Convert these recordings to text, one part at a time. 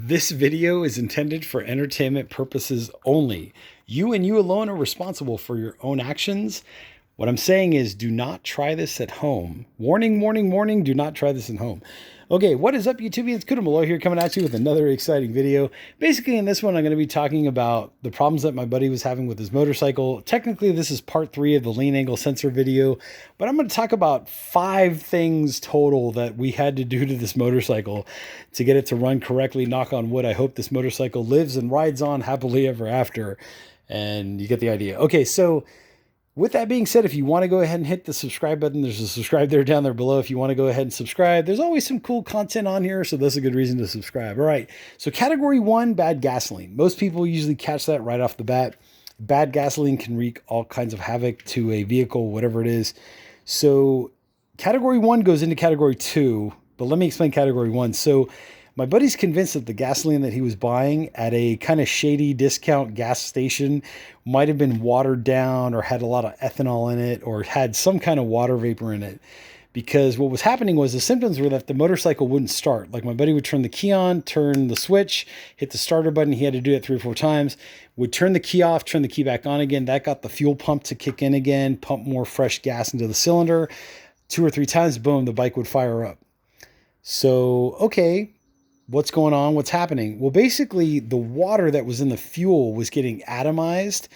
This video is intended for entertainment purposes only. You and you alone are responsible for your own actions. What I'm saying is do not try this at home. Warning, warning, warning, do not try this at home. Okay, what is up, YouTube? It's Kudo Malloy here coming at you with another exciting video. Basically, in this one, I'm going to be talking about the problems that my buddy was having with his motorcycle. Technically, this is part 3 of the lean angle sensor video, but I'm going to talk about 5 things total that we had to do to this motorcycle to get it to run correctly. Knock on wood. I hope this motorcycle lives and rides on happily ever after, and you get the idea. Okay, so with that being said, if you want to go ahead and hit the subscribe button, there's a subscribe there down there below. If you want to go ahead and subscribe, there's always some cool content on here, so that's a good reason to subscribe. All right, so category 1, bad gasoline. Most people usually catch that right off the bat. Bad gasoline can wreak all kinds of havoc to a vehicle, whatever it is. So category 1 goes into category 2, but let me explain category 1. So my buddy's convinced that the gasoline that he was buying at a kind of shady discount gas station might have been watered down or had a lot of ethanol in it or had some kind of water vapor in it. Because what was happening was the symptoms were that the motorcycle wouldn't start. Like my buddy would turn the key on, turn the switch, hit the starter button. He had to do it 3 or 4 times. Would turn the key off, turn the key back on again. That got the fuel pump to kick in again, pump more fresh gas into the cylinder. 2 or 3 times, boom, the bike would fire up. So, okay. What's going on? What's happening? Well, basically the water that was in the fuel was getting atomized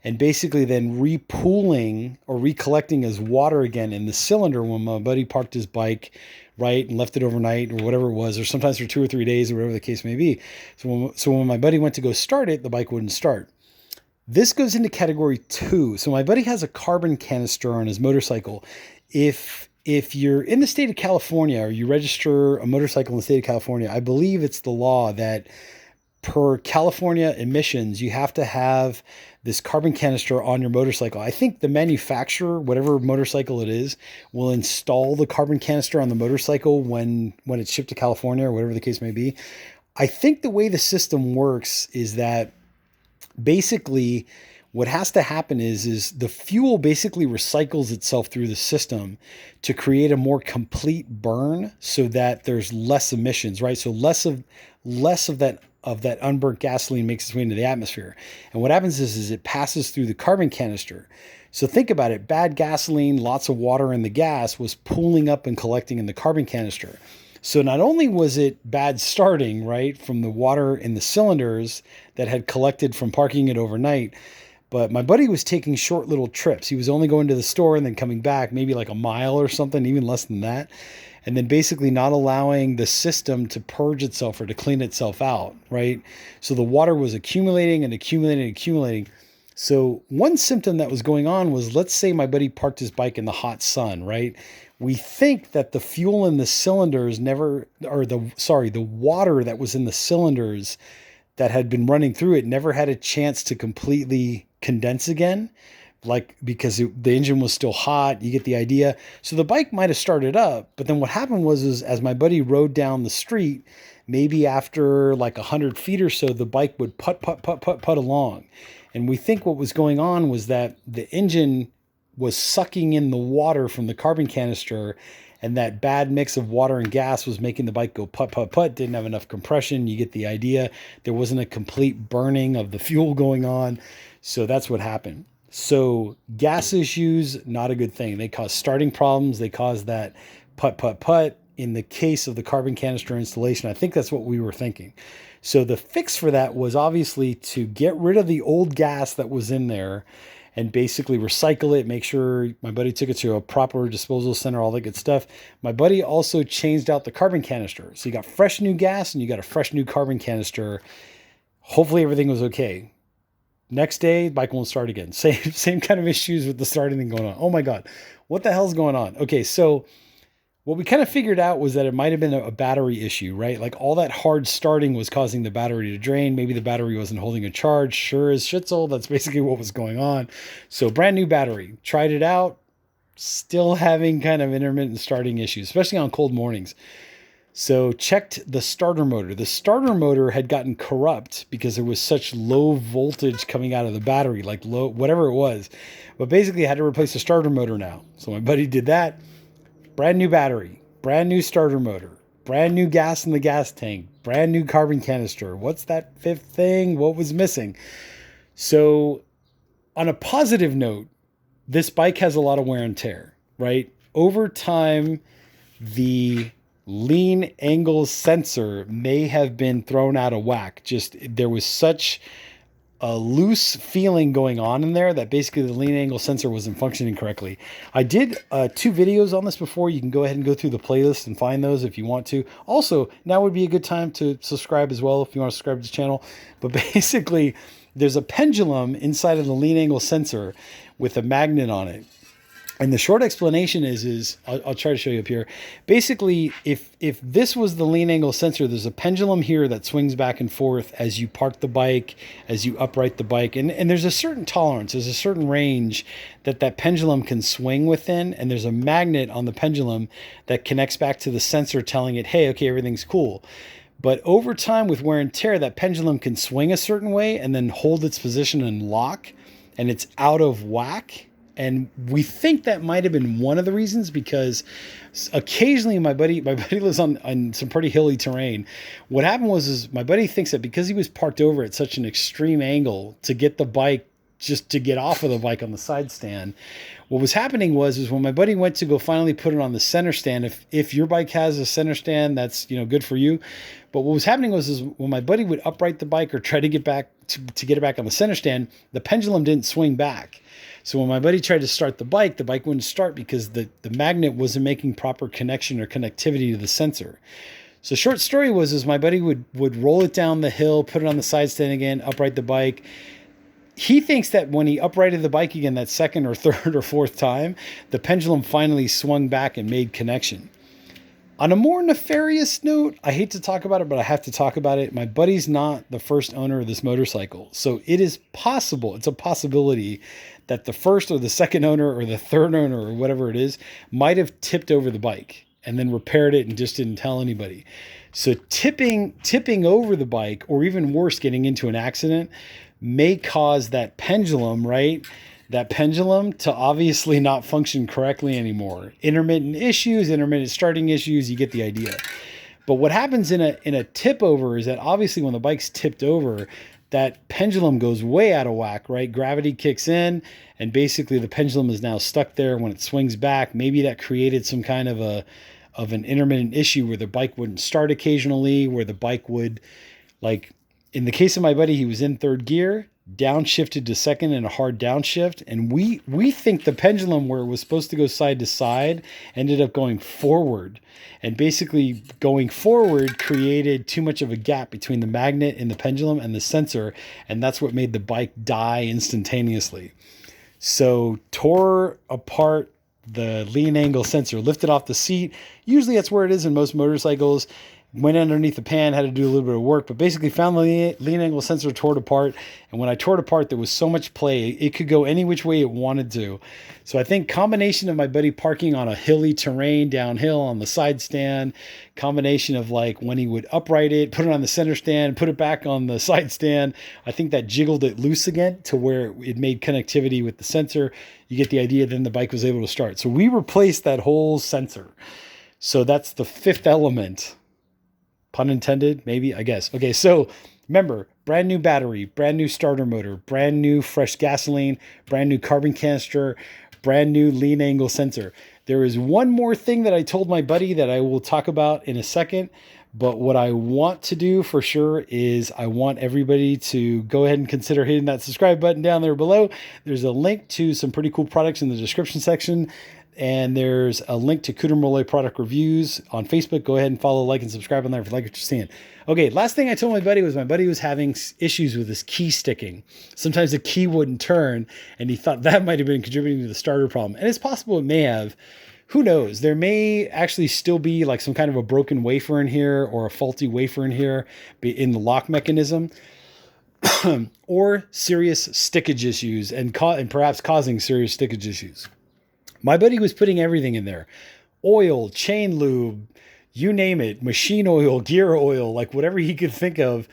and basically then repooling or recollecting as water again in the cylinder when my buddy parked his bike, right, and left it overnight or whatever it was, or sometimes for 2 or 3 days or whatever the case may be. So when my buddy went to go start it, the bike wouldn't start. This goes into category 2. So my buddy has a carbon canister on his motorcycle. If you're in the state of California or you register a motorcycle in the state of California, I believe it's the law that per California emissions, you have to have this carbon canister on your motorcycle. I think the manufacturer, whatever motorcycle it is, will install the carbon canister on the motorcycle when it's shipped to California or whatever the case may be. I think the way the system works is that basically what has to happen is the fuel basically recycles itself through the system to create a more complete burn so that there's less emissions, right? So less of that unburnt gasoline makes its way into the atmosphere. And what happens is it passes through the carbon canister. So think about it. Bad gasoline, lots of water in the gas was pooling up and collecting in the carbon canister. So not only was it bad starting, right, from the water in the cylinders that had collected from parking it overnight, but my buddy was taking short little trips. He was only going to the store and then coming back maybe like a mile or something, even less than that. And then basically not allowing the system to purge itself or to clean itself out, right? So the water was accumulating and accumulating and accumulating. So one symptom that was going on was, let's say my buddy parked his bike in the hot sun, right? We think that the fuel in the cylinders the water that was in the cylinders that had been running through it never had a chance to completely condense again, like because the engine was still hot. You get the idea. So the bike might have started up, but then what happened was as my buddy rode down the street, maybe after like 100 feet or so, the bike would putt along. And we think what was going on was that the engine was sucking in the water from the carbon canister, and that bad mix of water and gas was making the bike go putt, didn't have enough compression. You get the idea. There wasn't a complete burning of the fuel going on. So that's what happened. So gas issues, not a good thing. They cause starting problems. They cause that putt. In the case of the carbon canister installation, I think that's what we were thinking. So the fix for that was obviously to get rid of the old gas that was in there and basically recycle it, make sure my buddy took it to a proper disposal center, all that good stuff. My buddy also changed out the carbon canister. So you got fresh new gas and you got a fresh new carbon canister. Hopefully everything was okay. Next day, bike won't start again. Same kind of issues with the starting thing going on. Oh my God, what the hell's going on? Okay, so what we kind of figured out was that it might have been a battery issue, right? Like all that hard starting was causing the battery to drain. Maybe the battery wasn't holding a charge. Sure as shit's that's basically what was going on. So brand new battery, tried it out, still having kind of intermittent starting issues, especially on cold mornings. So checked the starter motor. The starter motor had gotten corrupt because there was such low voltage coming out of the battery, like low, whatever it was. But basically I had to replace the starter motor now. So my buddy did that. Brand new battery, brand new starter motor. brand new gas in the gas tank, brand new carbon canister. What's that fifth thing? What was missing? So on a positive note, this bike has a lot of wear and tear, right? Over time, the lean angle sensor may have been thrown out of whack. Just there was such a loose feeling going on in there that basically the lean angle sensor wasn't functioning correctly. I did 2 videos on this before. You can go ahead and go through the playlist and find those if you want to. Also, now would be a good time to subscribe as well if you want to subscribe to the channel. But basically, there's a pendulum inside of the lean angle sensor with a magnet on it. And the short explanation is I'll try to show you up here. Basically, if this was the lean angle sensor, there's a pendulum here that swings back and forth as you park the bike, as you upright the bike. And there's a certain tolerance, there's a certain range that pendulum can swing within. And there's a magnet on the pendulum that connects back to the sensor telling it, hey, okay, everything's cool. But over time with wear and tear, that pendulum can swing a certain way and then hold its position and lock, and it's out of whack. And we think that might have been one of the reasons, because occasionally my buddy lives on some pretty hilly terrain. What happened was my buddy thinks that because he was parked over at such an extreme angle to get the bike, just to get off of the bike on the side stand, what was happening was when my buddy went to go finally put it on the center stand, if your bike has a center stand, that's, good for you. But what was happening was when my buddy would upright the bike or try to get back to get it back on the center stand, the pendulum didn't swing back. So when my buddy tried to start the bike wouldn't start because the magnet wasn't making proper connection or connectivity to the sensor. So short story was my buddy would roll it down the hill, put it on the side stand again, upright the bike. He thinks that when he uprighted the bike again that second or third or fourth time, the pendulum finally swung back and made connection. On a more nefarious note, I hate to talk about it, but I have to talk about it. My buddy's not the first owner of this motorcycle. So it is possible, it's a possibility that the first or the second owner or the third owner or whatever it is might have tipped over the bike and then repaired it and just didn't tell anybody. So tipping over the bike, or even worse, getting into an accident, may cause that pendulum, right? That pendulum to obviously not function correctly anymore. Intermittent issues, intermittent starting issues, you get the idea. But what happens in a tip over is that obviously when the bike's tipped over, that pendulum goes way out of whack, right? Gravity kicks in, and basically the pendulum is now stuck there. When it swings back, maybe that created some kind of an intermittent issue where the bike wouldn't start occasionally, where the bike would, like in the case of my buddy, he was in third gear, downshifted to second in a hard downshift, and we think the pendulum, where it was supposed to go side to side, ended up going forward, and basically going forward created too much of a gap between the magnet and the pendulum and the sensor, and that's what made the bike die instantaneously. So tore apart the lean angle sensor, lifted off the seat. Usually that's where it is in most motorcycles. Went underneath the pan, had to do a little bit of work, but basically found the lean angle sensor, tore it apart. And when I tore it apart, there was so much play. It could go any which way it wanted to. So I think combination of my buddy parking on a hilly terrain, downhill on the side stand, combination of like when he would upright it, put it on the center stand, put it back on the side stand, I think that jiggled it loose again to where it made connectivity with the sensor. You get the idea. Then the bike was able to start. So we replaced that whole sensor. So that's the fifth element. Pun intended, maybe, I guess. Okay, so remember, brand new battery, brand new starter motor, brand new fresh gasoline, brand new carbon canister, brand new lean angle sensor. There is one more thing that I told my buddy that I will talk about in a second, but what I want to do for sure is I want everybody to go ahead and consider hitting that subscribe button down there below. There's a link to some pretty cool products in the description section. And there's a link to Cooter Molloy product reviews on Facebook. Go ahead and follow, like, and subscribe on there if you like what you're seeing. Okay, last thing I told my buddy was having issues with his key sticking. Sometimes the key wouldn't turn, and he thought that might have been contributing to the starter problem. And it's possible it may have. Who knows? There may actually still be like some kind of a broken wafer in here or a faulty wafer in here in the lock mechanism. Or serious stickage issues and perhaps causing serious stickage issues. My buddy was putting everything in there. Oil, chain lube, you name it, machine oil, gear oil, like whatever he could think of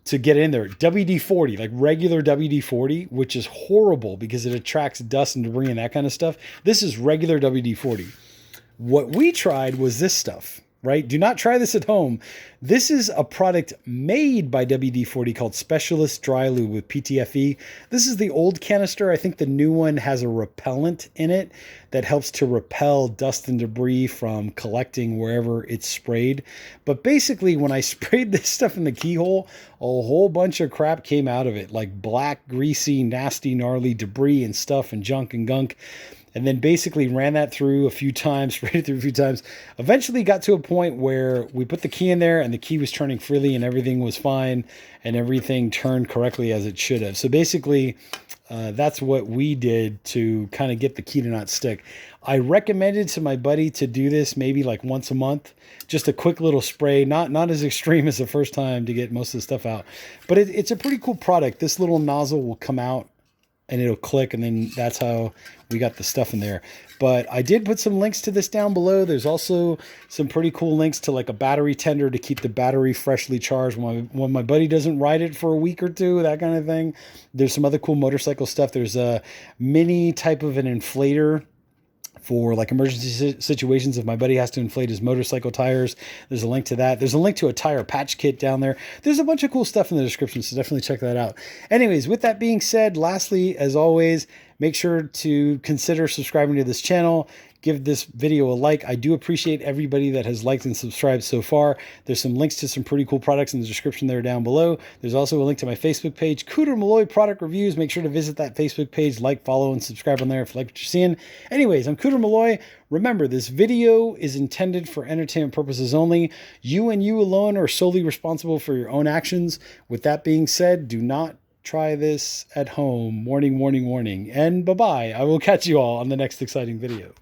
to get in there. WD-40, like regular WD-40, which is horrible because it attracts dust and debris and that kind of stuff. This is regular WD-40. What we tried was this stuff. right? Do not try this at home. This is a product made by WD-40 called Specialist Dry Lube with PTFE. This is the old canister. I think the new one has a repellent in it that helps to repel dust and debris from collecting wherever it's sprayed. But basically, when I sprayed this stuff in the keyhole, a whole bunch of crap came out of it, like black, greasy, nasty, gnarly debris and stuff and junk and gunk. And then basically ran that through a few times, sprayed it through a few times. Eventually got to a point where we put the key in there and the key was turning freely and everything was fine and everything turned correctly as it should have. So basically, that's what we did to kind of get the key to not stick. I recommended to my buddy to do this maybe like once a month, just a quick little spray, not as extreme as the first time to get most of the stuff out. But it's a pretty cool product. This little nozzle will come out and it'll click, and then that's how we got the stuff in there. But I did put some links to this down below. There's also some pretty cool links to like a battery tender to keep the battery freshly charged when my buddy doesn't ride it for a week or two, that kind of thing. There's some other cool motorcycle stuff. There's a mini type of an inflator for like emergency situations if my buddy has to inflate his motorcycle tires. There's a link to that. There's a link to a tire patch kit down there. There's a bunch of cool stuff in the description, so definitely check that out. Anyways, with that being said, lastly, as always, make sure to consider subscribing to this channel. Give this video a like. I do appreciate everybody that has liked and subscribed so far. There's some links to some pretty cool products in the description there down below. There's also a link to my Facebook page, Cooter Malloy Product Reviews. Make sure to visit that Facebook page, like, follow, and subscribe on there if you like what you're seeing. Anyways, I'm Cooter Malloy. Remember, this video is intended for entertainment purposes only. You and you alone are solely responsible for your own actions. With that being said, do not try this at home. Warning, warning, warning. And bye-bye. I will catch you all on the next exciting video.